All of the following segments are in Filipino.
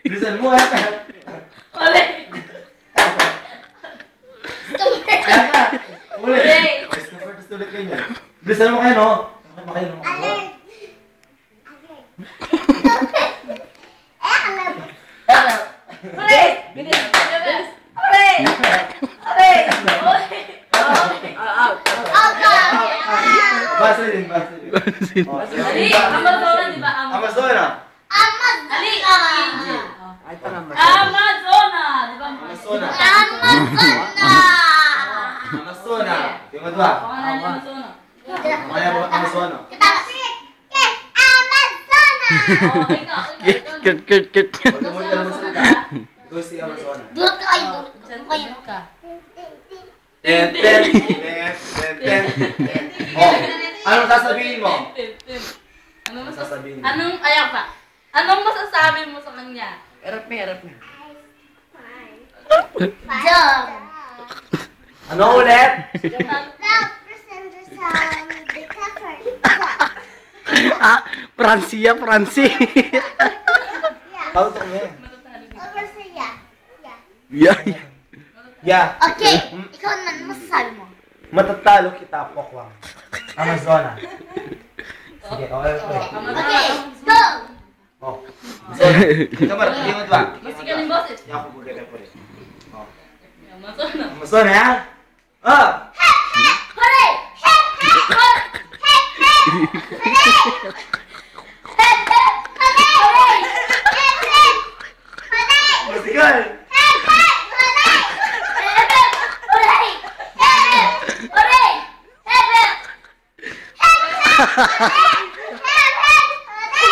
Bilisan mo, Hepe. Bilisan mo kayo, no? Basilin. Amazona, di ba? Amazona. Amazona, di ba? Amazona. Yung madwa. Amazona. Amazona. Kit. Go si Amazona. Dulot ka. Ten. Oh, anong sasabihin mo? Anong masasabi mo sa kanya? Harap na. Jump. Ano ulit? Francie. Paano ito kami? Yeah. Okay, ikaw naman masasabi mo. Matatalo kita, Pokwang. Amazona. Sige, okay. Okay, go! Oh. Amazona. Kamar, hindi mo ba? Masika ng boses. Yan ako bugay po rin. Oh. Amazona. Amazona, ha? Oh! Hooray! Musical!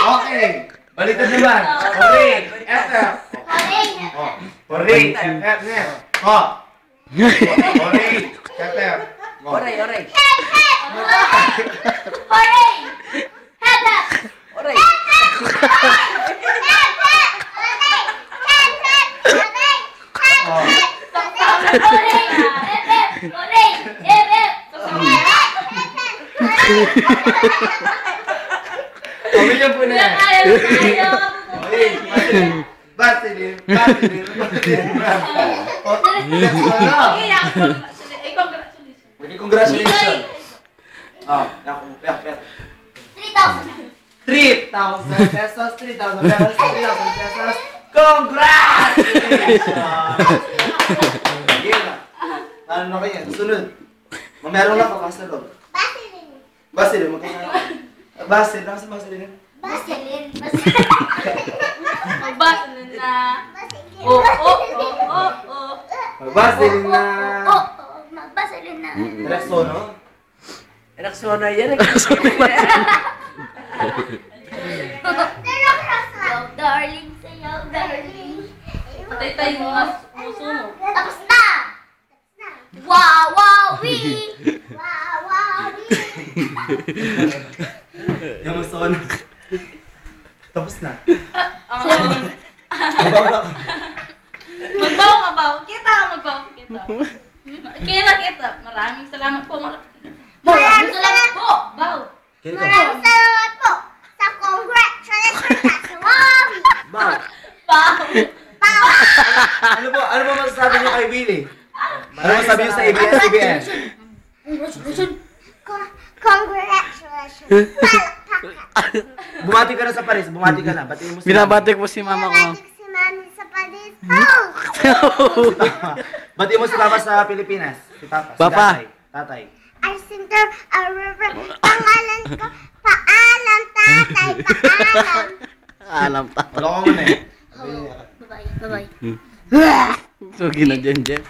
Okay. Baliktad naman. Hooray! FF. Oh. Hooray! FF. Oh. Hooray! FF. Oray. Pamilya po na yan. Basilin. Congratulations. Oh, naku, pek. 3,000 pesos. 3,000 pesos. Congratulations! Sige na. Ano na kayo? Sunod. Meron lang papasalo. Basilin, magkano? Basilin, nasa Basilin? Basilin na. Basilin na. Basilin na. Rexona? Rexona yan. Darling, sayaw, darling. Patay tayo mga puso mo. Tapos na! Wawawi! Wawawi! Yung gusto na. Tapos na. Magbaw ka ba? Kita ka magbaw kita. Kita. Maraming salamat po. Maraming salamat po. Baw. Maraming salamat po sa congratulations sa Wawawi! Baw. Baw. Bawa! Ano ba masasabi niyo kay Billy? Ano masasabi niyo sa ABS-CBN? Congratulations! Palakpakan! Bumati ka na sa Paris. Bumati ka na. Batiin mo si Binabati ko si mama ko. Binabatik si Mami sa Paris. Oh! Batiin mo si Papa sa Pilipinas. Si Papa. Si Papa. Tatay. I sing there a river. Pangalan ko. Paalam, tatay. Paalam. Alam ta. Wala ko muna eh. Bye-bye. Bye-bye. So, ginadyan, Jeff.